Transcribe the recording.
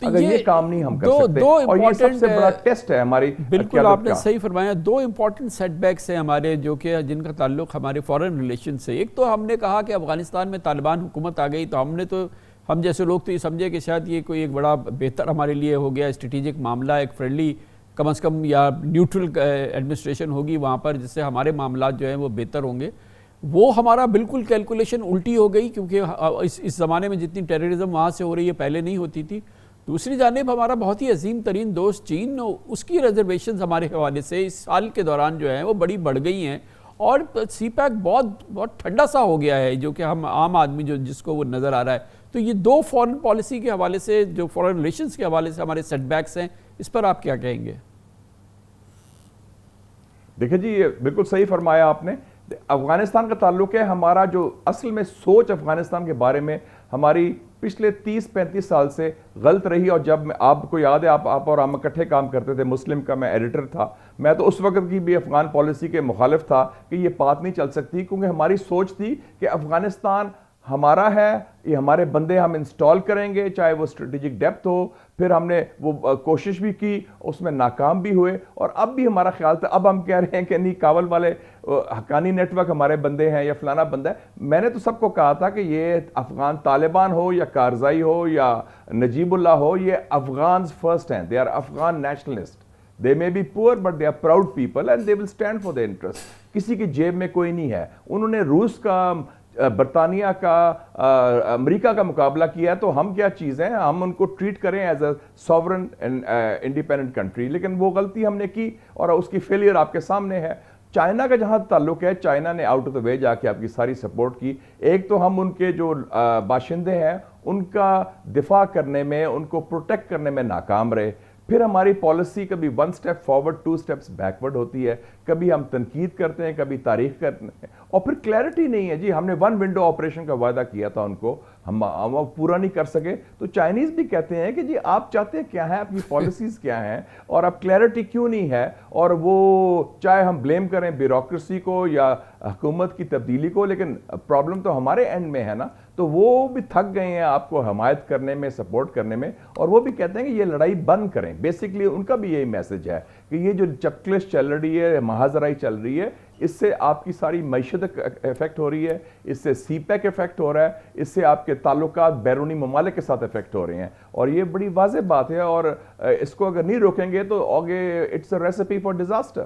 اگر یہ کام نہیں ہم کر سکتے، اور یہ سب سے بڑا ٹیسٹ ہے ہماری بالکل آپ نے صحیح فرمایا. دو امپورٹنٹ سیٹ بیکس ہیں ہمارے جو کہ جن کا تعلق ہمارے فارن ریلیشن سے. ایک تو ہم نے کہا کہ افغانستان میں طالبان حکومت آ گئی تو ہم جیسے لوگ تو یہ سمجھے کہ شاید یہ کوئی ایک بڑا بہتر ہمارے لیے ہو گیا اسٹریٹجک معاملہ، ایک فرینڈلی کم از کم یا نیوٹرل ایڈمنسٹریشن ہوگی وہاں پر جس سے ہمارے معاملات جو ہیں وہ بہتر ہوں گے. وہ ہمارا بالکل کیلکولیشن الٹی ہو گئی، کیونکہ اس زمانے میں جتنی ٹیررزم وہاں سے ہو رہی ہے پہلے نہیں ہوتی تھی. دوسری جانب ہمارا بہت ہی عظیم ترین دوست چین، اس کی ریزرویشنز ہمارے حوالے سے اس سال کے دوران جو ہیں وہ بڑی بڑھ گئی ہیں، اور سی پیک بہت ٹھنڈا سا ہو گیا ہے جو کہ ہم عام آدمی جس کو وہ نظر آ رہا ہے. تو یہ دو فورن پالیسی کے حوالے سے، جو فورن ریلیشنز کے حوالے سے ہمارے سیٹ بیکس ہیں، اس پر آپ کیا کہیں گے؟ دیکھیں جی، یہ بالکل صحیح فرمایا آپ نے. افغانستان کا تعلق ہے ہمارا، جو اصل میں سوچ افغانستان کے بارے میں ہماری پچھلے 30-35 سال سے غلط رہی. اور جب آپ کو یاد ہے، آپ اور ہم اکٹھے کام کرتے تھے، مسلم کا میں ایڈیٹر تھا، میں تو اس وقت کی بھی افغان پالیسی کے مخالف تھا کہ یہ بات نہیں چل سکتی، کیونکہ ہماری سوچ تھی کہ افغانستان ہمارا ہے، یہ ہمارے بندے ہم انسٹال کریں گے، چاہے وہ اسٹریٹجک ڈیپتھ ہو. پھر ہم نے وہ کوشش بھی کی، اس میں ناکام بھی ہوئے، اور اب بھی ہمارا خیال تھا. اب ہم کہہ رہے ہیں کہ نہیں، کابل والے حقانی نیٹ ورک ہمارے بندے ہیں یا فلانا بندہ ہے. میں نے تو سب کو کہا تھا کہ یہ افغان طالبان ہو یا کارزائی ہو یا نجیب اللہ ہو، یہ افغانز فرسٹ ہیں. They are Afghan nationalist. They may be poor but they are proud people and they will stand for their interests. کسی کی جیب میں کوئی نہیں ہے. انہوں نے روس کا، برطانیہ کا، امریکہ کا مقابلہ کیا، تو ہم کیا چیز ہیں؟ ہم ان کو ٹریٹ کریں as a sovereign independent country. لیکن وہ غلطی ہم نے کی، اور اس کی فیلئر آپ کے سامنے ہے. چائنا کا جہاں تعلق ہے، چائنا نے آؤٹ آف دا وے جا کے آپ کی ساری سپورٹ کی. ایک تو ہم ان کے جو باشندے ہیں ان کا دفاع کرنے میں، ان کو پروٹیکٹ کرنے میں ناکام رہے. پھر ہماری پالیسی کبھی 1 سٹیپ فارورڈ 2 سٹیپس بیکورڈ ہوتی ہے. کبھی ہم تنقید کرتے ہیں، کبھی تعریف کرتے ہیں، اور پھر کلیئرٹی نہیں ہے. جی، ہم نے 1 ونڈو آپریشن کا وعدہ کیا تھا ان کو، ہم پورا نہیں کر سکے. تو چائنیز بھی کہتے ہیں کہ جی آپ چاہتے ہیں کیا ہے، آپ کی پالیسیز کیا ہیں، اور اب کلیئرٹی کیوں نہیں ہے. اور وہ چاہے ہم بلیم کریں بیوروکریسی کو یا حکومت کی تبدیلی کو، لیکن پرابلم تو ہمارے اینڈ میں ہے نا. تو وہ بھی تھک گئے ہیں آپ کو حمایت کرنے میں، سپورٹ کرنے میں، اور وہ بھی کہتے ہیں کہ یہ لڑائی بند کریں. بیسکلی ان کا بھی یہی میسج ہے کہ یہ جو چکلش چل رہی ہے، مہاجرائی چل رہی ہے، اس سے آپ کی ساری معیشت افیکٹ ہو رہی ہے، اس سے سی پیک افیکٹ ہو رہا ہے، اس سے آپ کے تعلقات بیرونی ممالک کے ساتھ افیکٹ ہو رہے ہیں. اور یہ بڑی واضح بات ہے، اور اس کو اگر نہیں روکیں گے تو آگے it's a recipe for disaster.